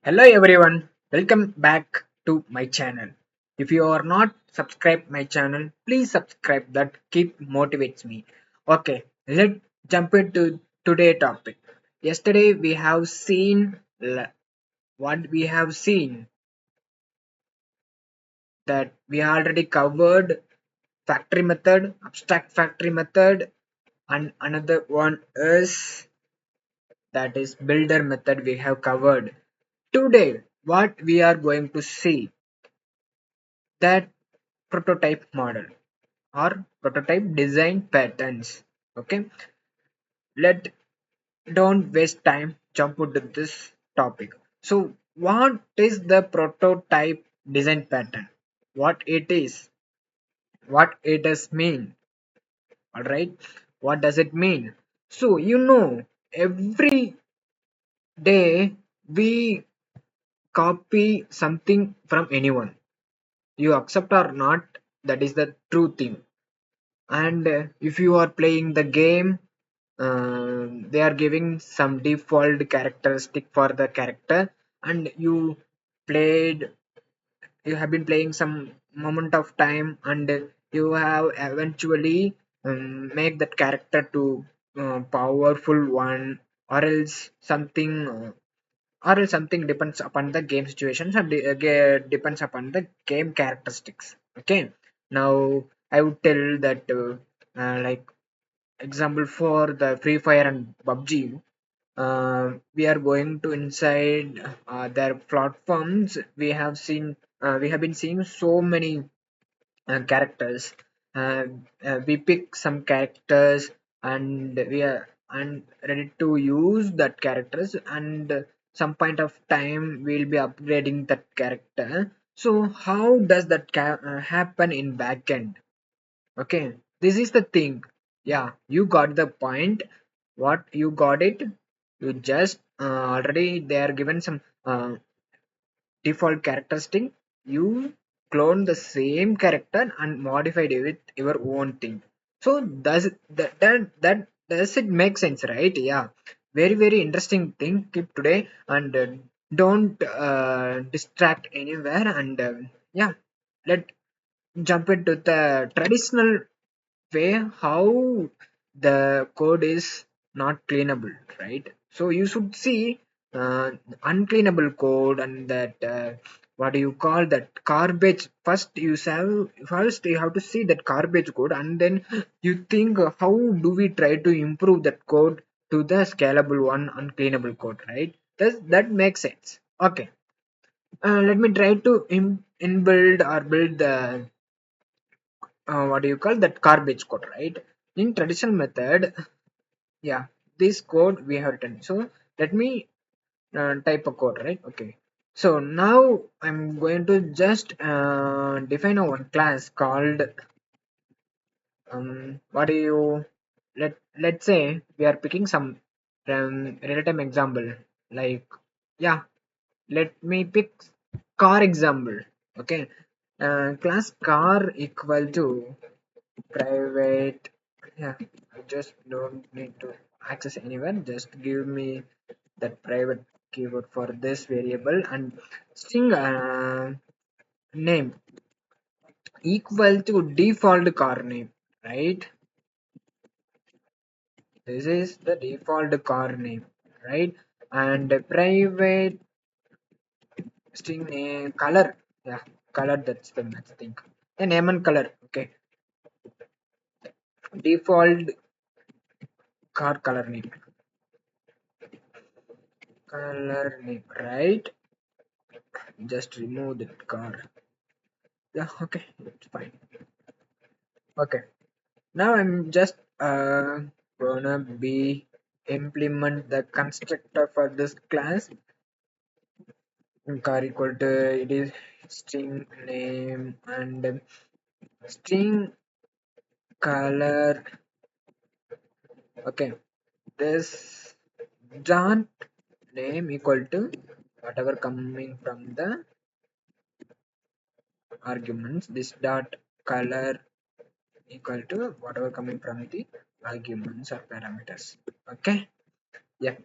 Hello everyone, welcome back to my channel. If you are not subscribed my channel, please subscribe. That keep motivates me. Okay, let's jump into today topic. Yesterday we have seen what we have seen that we already covered factory method, abstract factory method, and another one is that is builder method we have covered. Today what we are going to see that prototype model or prototype design patterns. Okay, let don't waste time, jump into this topic. So what is the prototype design pattern, what it is, what it does mean? All right, what does it mean? So every day we copy something from anyone, you accept or not, that is the true thing. And if you are playing the game, they are giving some default characteristic for the character, and played you have been playing some moment of time, and you have eventually make that character to powerful one, or else something depends upon the game situations, and depends upon the game characteristics. Okay, now I would tell that like example for the free fire and PUBG, we are going to inside their platforms. We have been seeing so many characters. We pick some characters, and we are and ready to use that characters, and some point of time we'll be upgrading that character. So how does that happen in backend? Okay, this is the thing. Yeah, you got the point. What you got it? You just already they are given some default characteristic. You clone the same character and modified it with your own thing. So that does it make sense, right? Yeah, very interesting thing. Keep today, and don't distract anywhere. And yeah, let jump into the traditional way how the code is not cleanable, right? So you should see uncleanable code, and that what do you call that garbage. First you have to see that garbage code, and then you think how do we try to improve that code to the scalable one, uncleanable code, right? That makes sense. Okay, let me try to inbuild or build the what do you call that garbage code, right? In traditional method, yeah, this code we have written. So let me type a code, right? Okay, so now I'm going to just define a one class called what do you let's say we are picking some real-time example, like, yeah, let me pick car example. Okay, class car equal to private. Yeah, I just don't need to access anywhere, just give me that private keyword for this variable, and string name equal to default car name, right? This is the default car name, right? And private string name color. Yeah, color, that's the next thing. The name and color. Okay, default car color name, right? Just remove that car. Yeah, okay, it's fine. Okay, now I'm just gonna be implement the constructor for this class. Car equal to, it is string name, and string color. Okay, this dot name equal to whatever coming from the arguments. This dot color equal to whatever coming from the arguments or parameters. Okay, yeah.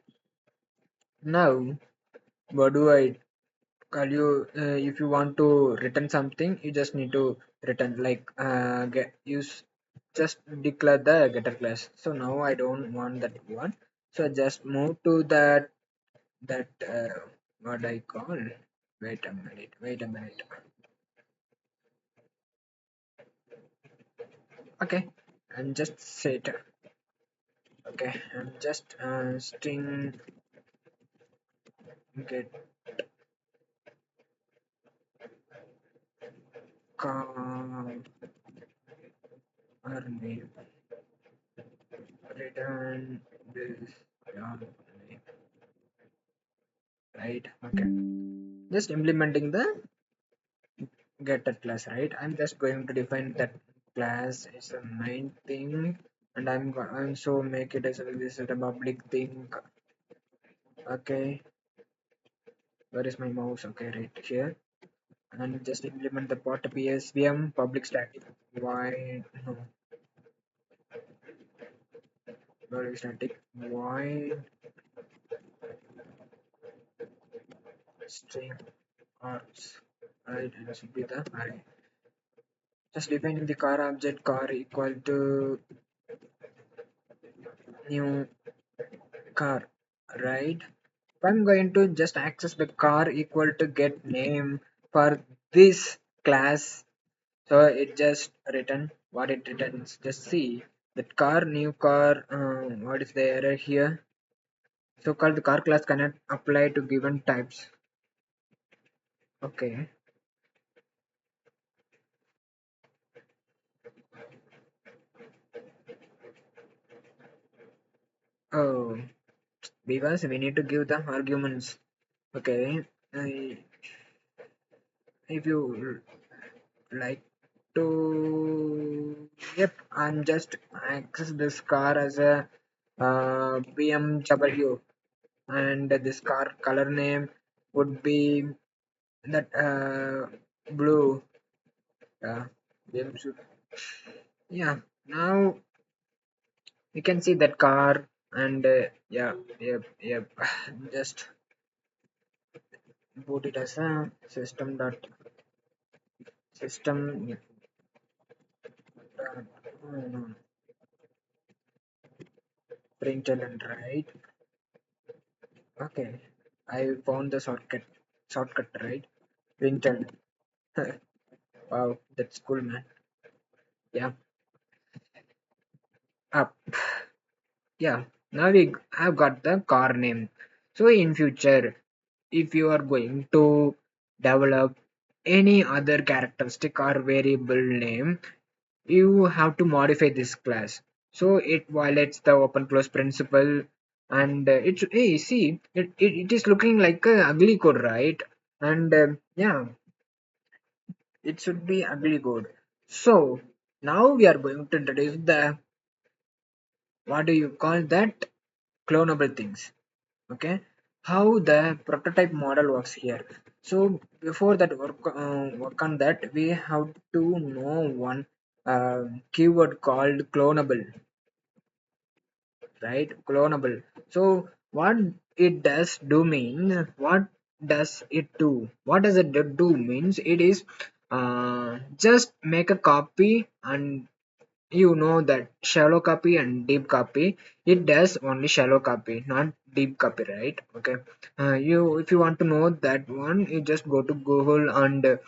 Now what do I call you if you want to return something, you just need to return like get use just declare the getter class. So now I don't want that one, so I just move to that what I call, wait a minute. Okay, and just set. Okay, I'm just string get car name, return this name, right? Okay, just implementing the getter class, right? I'm just going to define that class is a main thing, and I'm so make it as a this is a public thing. Okay, where is my mouse? Okay, right here, and just implement the pot psvm public static. Why no? Public static void string arts, right? And it should be the array. Just defining the car object car equal to new car, right? If I'm going to just access the car equal to get name for this class, so it just return what it returns. Just see that car new car. What is the error here? So called the car class cannot apply to given types. Okay. Oh, because we need to give the arguments. Okay. Uh, if you like to, yep, I'm just access this car as a BMW, and this car color name would be that blue. Yeah, BMW. Yeah. Now you can see that car, and yeah, yep. Just put it as a system dot println, right? Okay, I found the shortcut, right? Println. Wow, that's cool, man. Yeah, up. Yeah, now we have got the car name. So in future, if you are going to develop any other characteristic or variable name, you have to modify this class. So it violates the open close principle, and hey, see, it is looking like a ugly code, right? And yeah, it should be ugly code. So now we are going to introduce the, what do you call that, clonable things. Okay, how the prototype model works here. So before that work on that, we have to know one keyword called clonable, right? Clonable. So what it does do mean, what does it do, what does it do means, it is just make a copy, and you know that shallow copy and deep copy, it does only shallow copy, not deep copy, right? Okay, you if you want to know that one, you just go to Google, and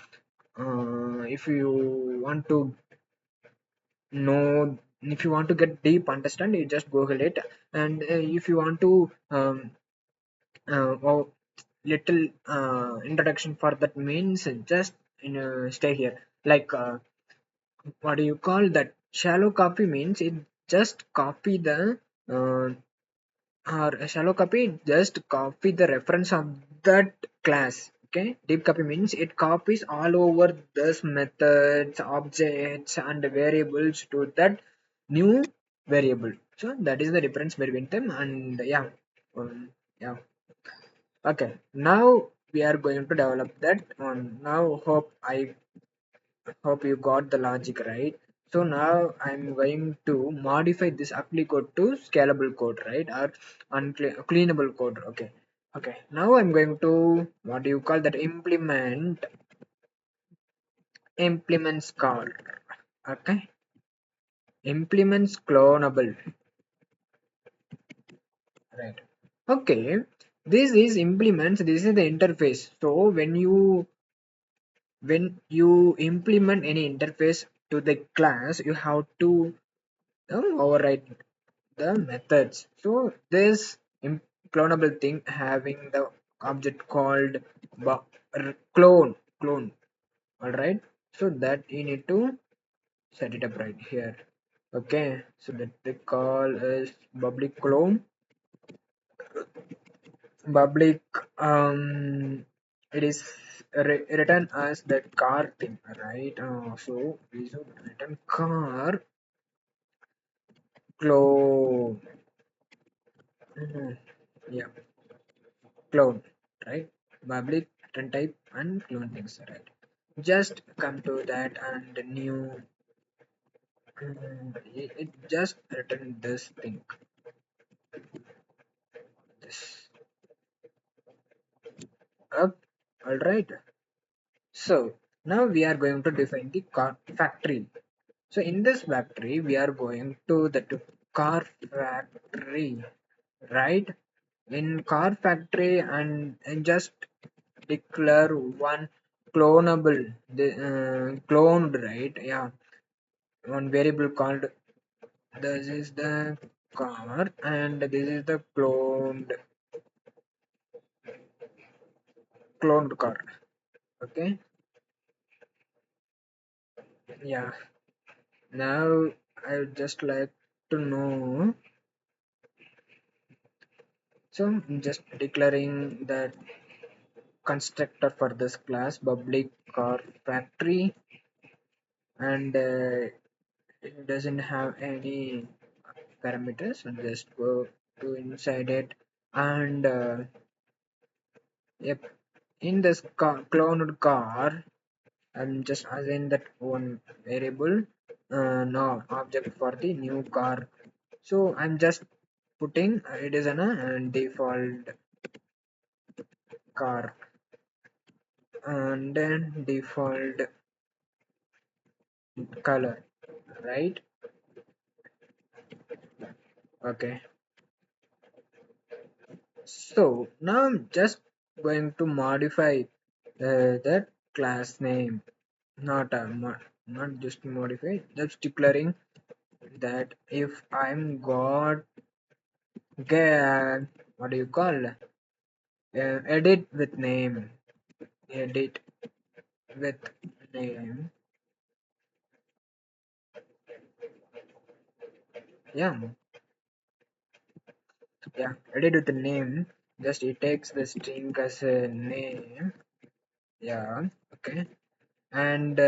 if you want to know, if you want to get deep understand, you just Google it. And if you want to oh, little introduction for that means, just stay here, like what do you call that, shallow copy means it just copy the uh, or a shallow copy just copy the reference of that class. Okay, deep copy means it copies all over this methods, objects, and variables to that new variable. So that is the difference between them. And yeah, yeah. Okay, now we are going to develop that one. Now hope you got the logic, right? So now I'm going to modify this apply code to scalable code, right? Or cleanable code. Okay. Okay, now I'm going to what do you call that implements call. Okay, implements clonable, right? Okay, this is implements. This is the interface. So when you implement any interface to the class, you have to override the methods. So this clonable thing having the object called clone. All right. So that you need to set it up right here. Okay. So that the call is public clone. Public it is written as that car thing, right? So we should return car clone. Mhm. Yeah, clone, right? Public return type and clone things, right? Just come to that and new. It just return this thing. This up. All right. So now we are going to define the car factory. So in this factory, we are going to the car factory, right? In car factory and just declare one clonable, the cloned, right? Yeah, one variable called this is the car and this is the cloned car. Okay, yeah. Now I would just like to know. So I'm just declaring that constructor for this class public car factory and it doesn't have any parameters, so just go to inside it and yep, in this cloned car I'm just assign that one variable no object for the new car. So I'm just putting it is an default car and then default color, right? Okay, so now I'm just going to modify that class name, not not just modify, just declaring that if I'm got get what do you call edit with name, edit with name, yeah, yeah, edit with the name. Just it takes the string as a name, yeah, okay, and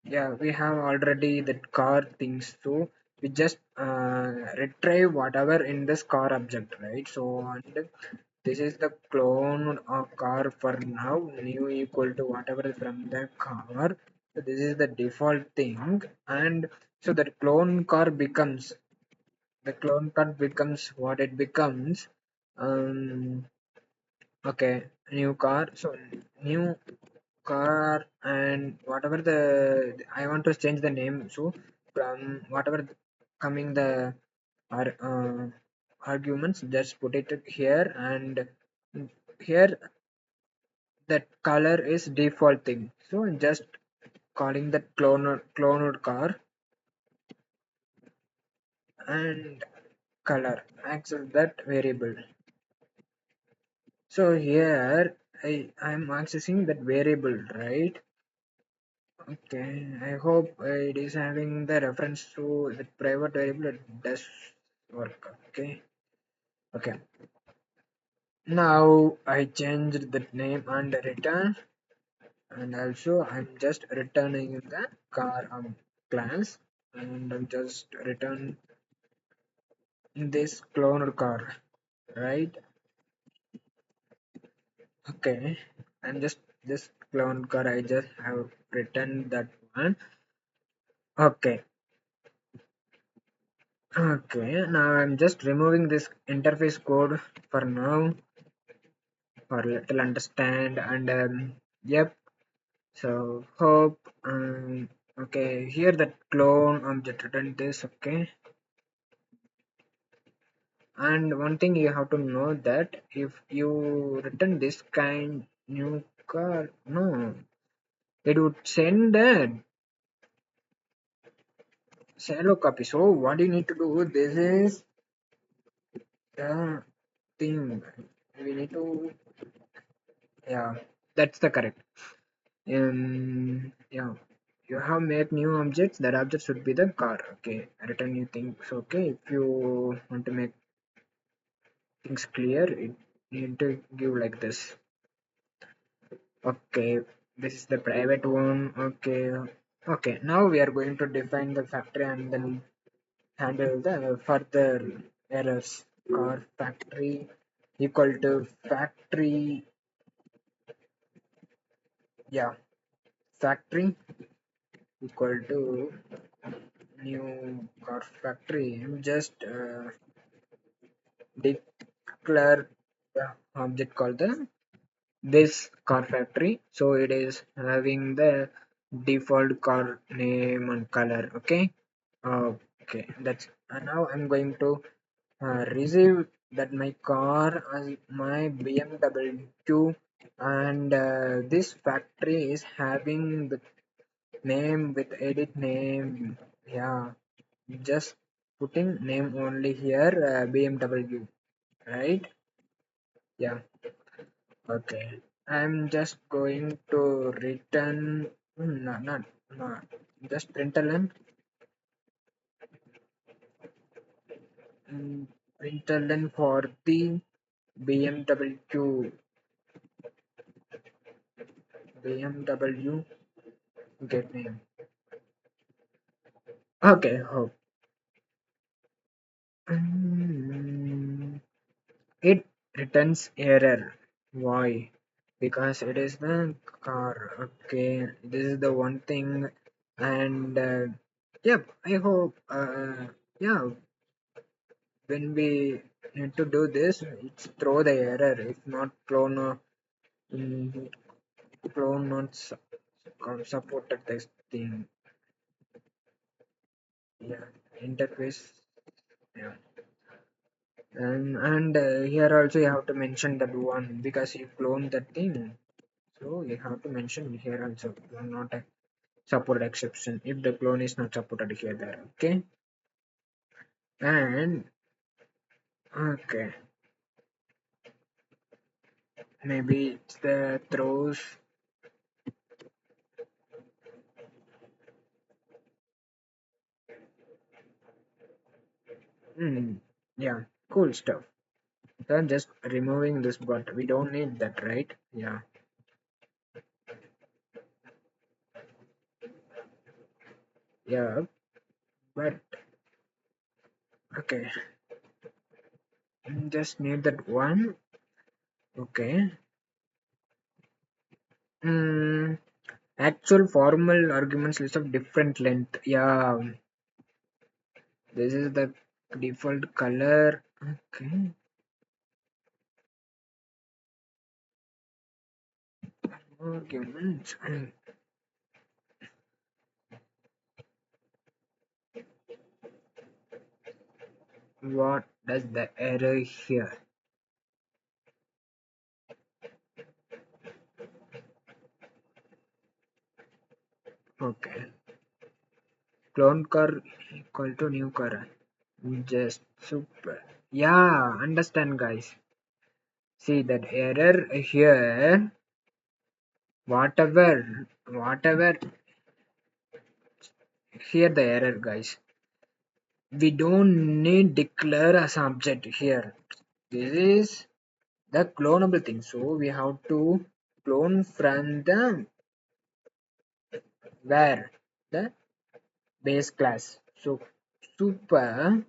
yeah, we have already that car things, so we just retrieve whatever in this car object, right? So and this is the clone car for now, new equal to whatever from the car. So this is the default thing, and so that clone car becomes what it becomes. um okay, new car, so new car and whatever the I want to change the name, so from whatever coming the ar- uh, arguments, just put it here, and here that color is default thing, so just calling that cloned car and color access that variable. So here I'm accessing that variable, right? Okay, I hope it is having the reference to the private variable. It does work. Okay, okay. Now I changed the name and return, and also I'm just returning the car class, and I'm just return this cloned car, right? Okay, I'm just this cloned car. I just have returned that one. Okay, okay. Now I'm just removing this interface code for now. or little understand and yep. So hope okay, here that clone object return this. Okay, and one thing you have to know that if you return this kind new car, no, it would send a shallow copy. So what you need to do, this is the thing we need to, yeah, that's the correct. Yeah, you have make new objects. That object should be the car. Okay, return new things. Okay, if you want to make things clear, it you need to give like this. Okay, this is the private one. Okay, okay. Now we are going to define the factory and then handle the further errors. Car factory equal to factory. Yeah, factory equal to new car factory. I'm just declare the object called the this car factory. So it is having the default car name and color. Okay, okay, that's and now I'm going to receive that my car as my BMW, and this factory is having the name with edit name. Yeah, just putting name only here, BMW, right? Yeah, okay. I'm just going to return, no, no, just println, println for the BMW, BMW get name. Okay, hope. It returns error. Why? Because it is the car. Okay, this is the one thing, and yep. I hope. Yeah, when we need to do this, it's throw the error. If not, clone, mm, clone not supported this thing. Yeah, interface. Yeah, and here also you have to mention that one because you clone that thing. So you have to mention here also not a support exception if the clone is not supported here there. Okay, and okay, maybe it's the throws. Yeah, cool stuff. So I'm just removing this, but we don't need that, right? Yeah, yeah, but okay, just need that one. Okay. Mm, actual formal arguments list of different length. Yeah, this is the default color. Okay. Arguments. What does the error here? Okay. Clone car equal to new car. Just super. Yeah, understand guys. See that error here. Whatever here the error guys. We don't need declare as object here. This is the clonable thing. So we have to clone from the where the base class. So super,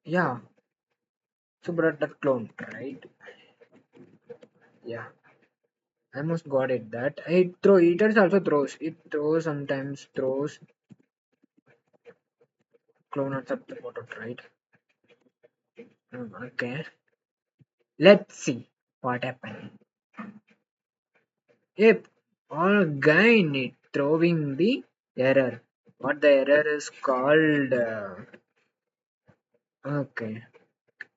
yeah, super dot clone, right? Yeah, I almost got it. That it also throws. It throws sometimes throws clone at the bottom, right? Okay. Let's see what happened. Yep, all again it throwing the error. What the error is called? Okay,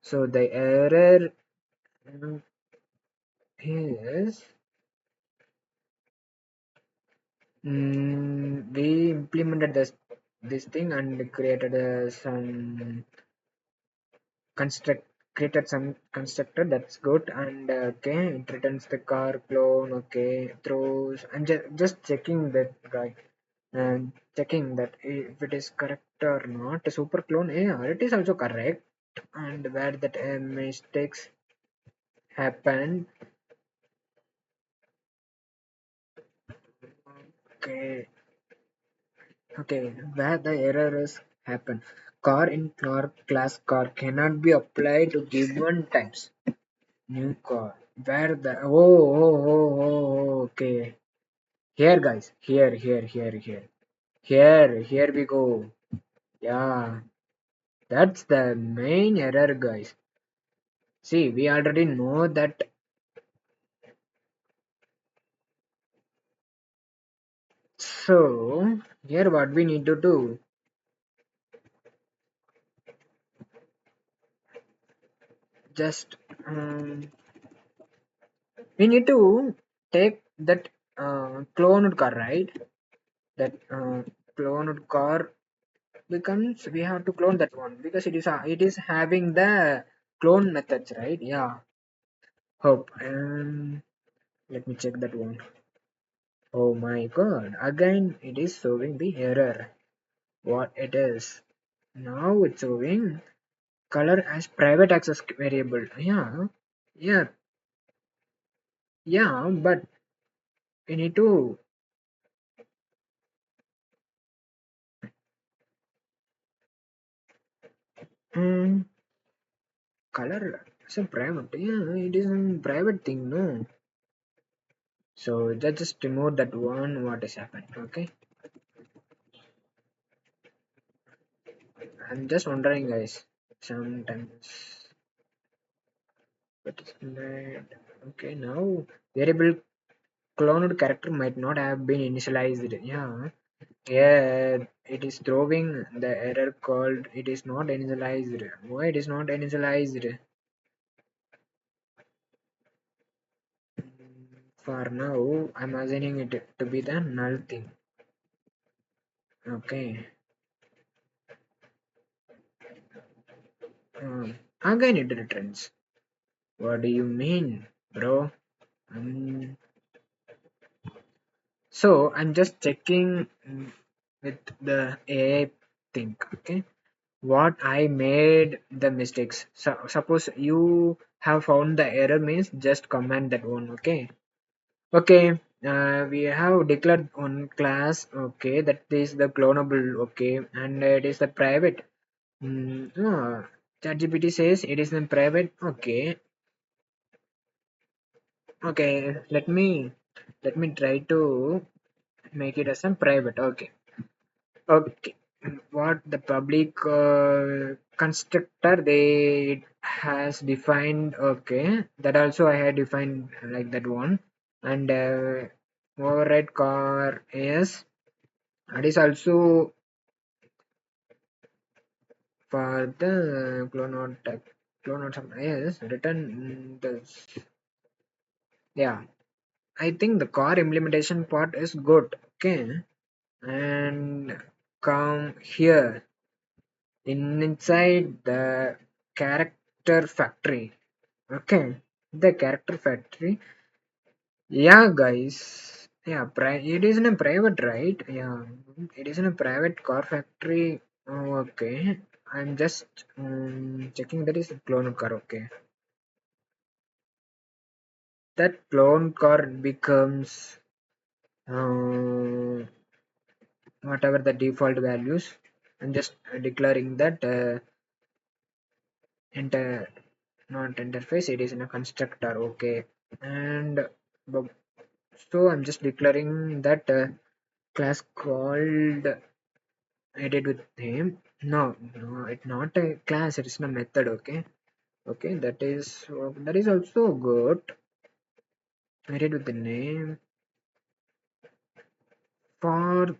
so the error is we implemented this thing and created some construct created some constructor that's good and okay it returns the car clone okay throws I'm just checking that guy and checking that if it is correct or not super clone yeah it is also correct and where that mistakes happen okay okay where the errors happen car in car class car cannot be applied to given types new car where the okay here guys here we go yeah that's the main error guys see we already know that so here what we need to do just we need to take that cloned car right that cloned car becomes we have to clone that one because it is having the clone methods right yeah hope let me check that one. Oh my god, again it is showing the error. What it is? Now it's showing color as private access variable. Yeah, yeah, yeah, but we need to um, color as a private. Yeah, it is a private thing, no? So just remove that one. What is happening? Okay, I'm just wondering, guys. Sometimes, but okay, now variable cloned character might not have been initialized. Yeah, yeah, it is throwing the error called it is not initialized. Why it is not initialized? For now, I'm assuming it to be the null thing. Okay. Again it returns. What do you mean, bro? Um, so I'm just checking with the AI thing. Okay. What I made the mistakes. So suppose you have found the error means just comment that one. Okay. Okay, we have declared one class. Okay, that is the clonable. Okay, and it is the private. ChatGPT says it is in private. Okay, okay. Let me try to make it as a private. Okay, okay. What the public constructor they has defined. Okay, that also I had defined like that one, and override car is. That is also for the clone or something yes written this yeah I think the core implementation part is good okay and come here inside the character factory okay the character factory yeah guys yeah it is in a private right yeah it is in a private car factory oh, okay I'm just checking that is a clone car okay that clone car becomes uh, whatever the default values I'm just declaring that enter not interface it is in a constructor okay and so I'm just declaring that class called edit with name no it's not a class it is a method okay Okay, that is also good. Married with the name for,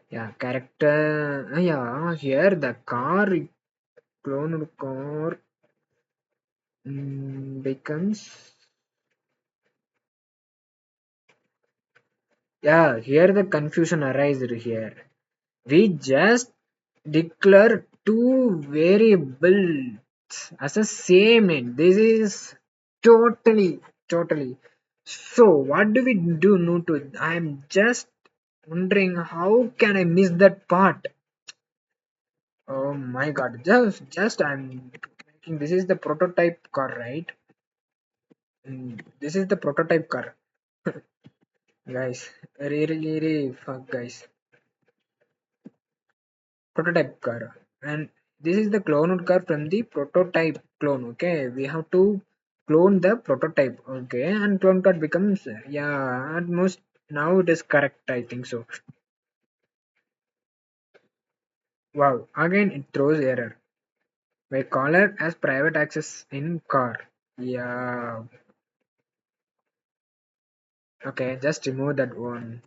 yeah, character. Yeah, here the car, cloned car, becomes, yeah, here the confusion arises here. We just declare two variables as a same name. This is totally. So what do we do now to? I'm just wondering how can I miss that part? Oh my god! Just I'm thinking this is the prototype car, right? This is the prototype car, guys. Really, fuck, guys. Prototype car, and this is the cloned car from the prototype clone. Okay, we have to clone the prototype. Okay, and clone car becomes, yeah, almost now it is correct, I think so. Wow, again it throws error where caller has private access in car. Yeah, okay, just remove that one.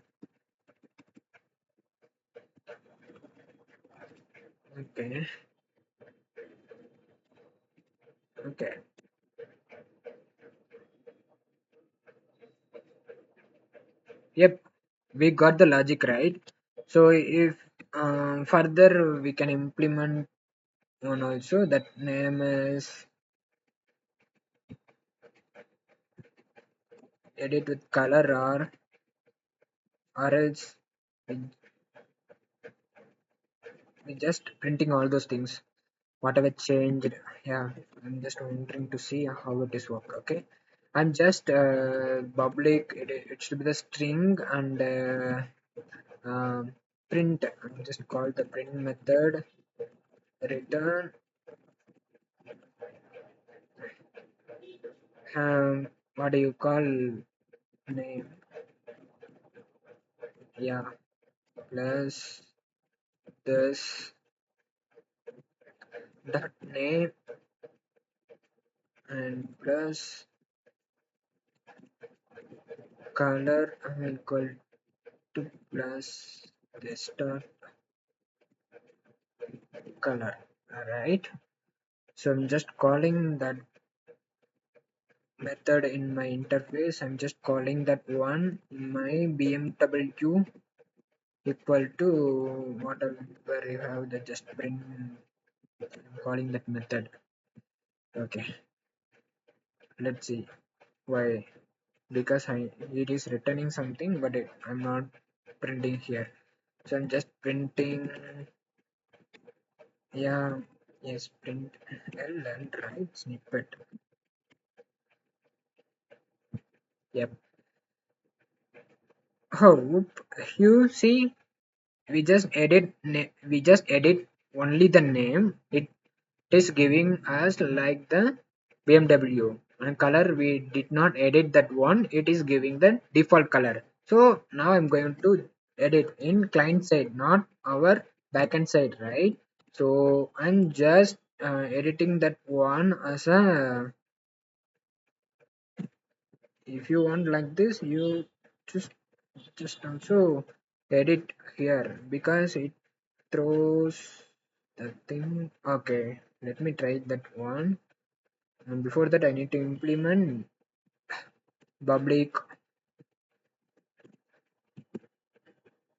Okay, okay, yep, we got the logic right. So if further we can implement one also, that name is edit with color, or else we, we just printing all those things whatever changed. Yeah, I'm just wondering to see how it is work. Okay, I'm just public, it should be the string, and print. I'm just call the print method return, what do you call name, yeah, plus this that name, and plus color equal to plus this dot color. Alright, so I'm just calling that method in my interface. I'm just calling that one my BMW equal to whatever you have, that just print. I'm calling that method. Okay, let's see why, because it is returning something, but I'm not printing here. So I'm just printing, yeah, yes, print LL, right, snippet. Yep. Oh, you see, we just edit only the name. It is giving us like the BMW, and color we did not edit that one. It is giving the default color. So now I'm going to edit in client side, not our backend side, right? So I'm just editing that one as a, if you want like this, you just also edit here, because it throws the thing. Okay, let me try that one, and before that I need to implement public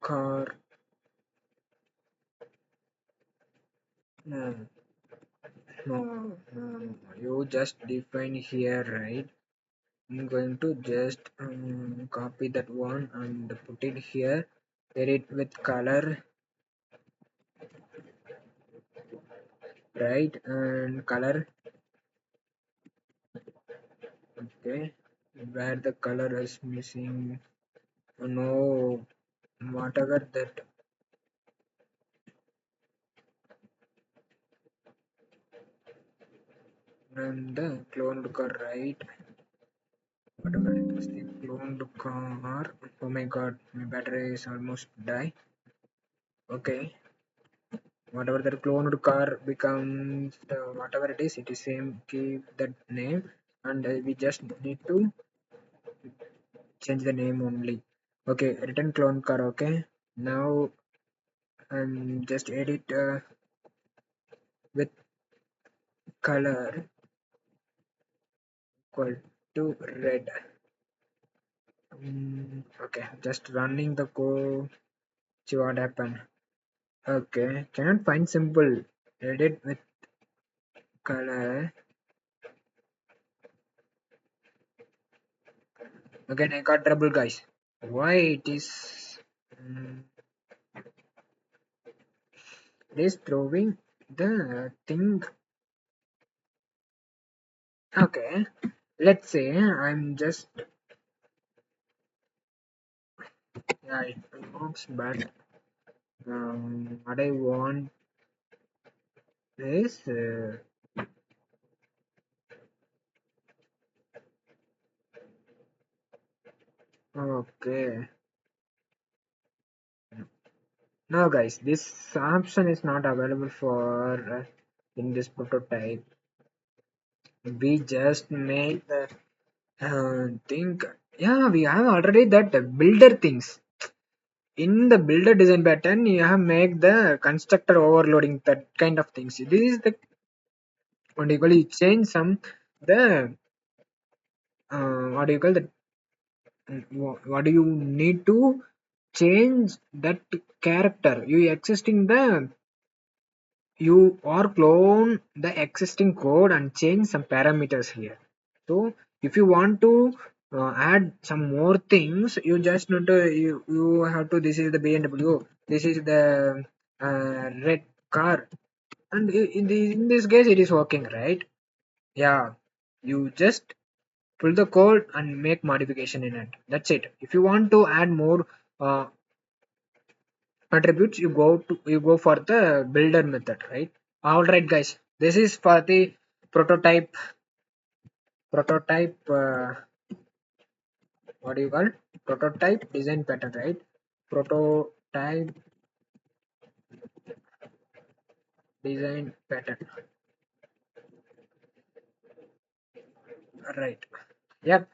car. No, no, you just define here, right? I'm going to just copy that one and put it here, edit with color, right, and color. Okay, where the color is missing, no, whatever that, and the cloned car, right, whatever it was, the cloned car. Oh my god, my battery is almost die. Okay, whatever the cloned car becomes, whatever it is same, keep that name, and we just need to change the name only. Okay, return clone car. Okay, now just edit with color equal to red. Okay, just running the code. See what happened. Okay, cannot find simple. Edit with color. Again, I got trouble, guys. Why it is? mm, it is throwing the thing. Okay, let's say I'm just, yeah, it works, but what I want is okay. No, guys, this option is not available for in this prototype. We just make the think. Yeah, we have already that builder things. In the builder design pattern, you have make the constructor overloading, that kind of things. This is the what do you call, you change some the what do you call that, what do you need to change that character you existing the, you or clone the existing code and change some parameters here. So if you want to add some more things, you just need to, you have to, this is the BMW, this is the red car, and in this case it is working, right? Yeah, you just pull the code and make modification in it. That's it. If you want to add more uh, attributes, you go for the builder method, right? All right, guys, this is for the prototype. Prototype, what do you call, prototype design pattern, right? Prototype design pattern, right? Yep,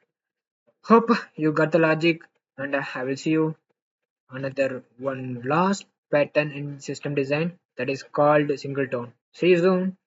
hope you got the logic, and I will see you another one last pattern in system design, that is called singleton. See you soon.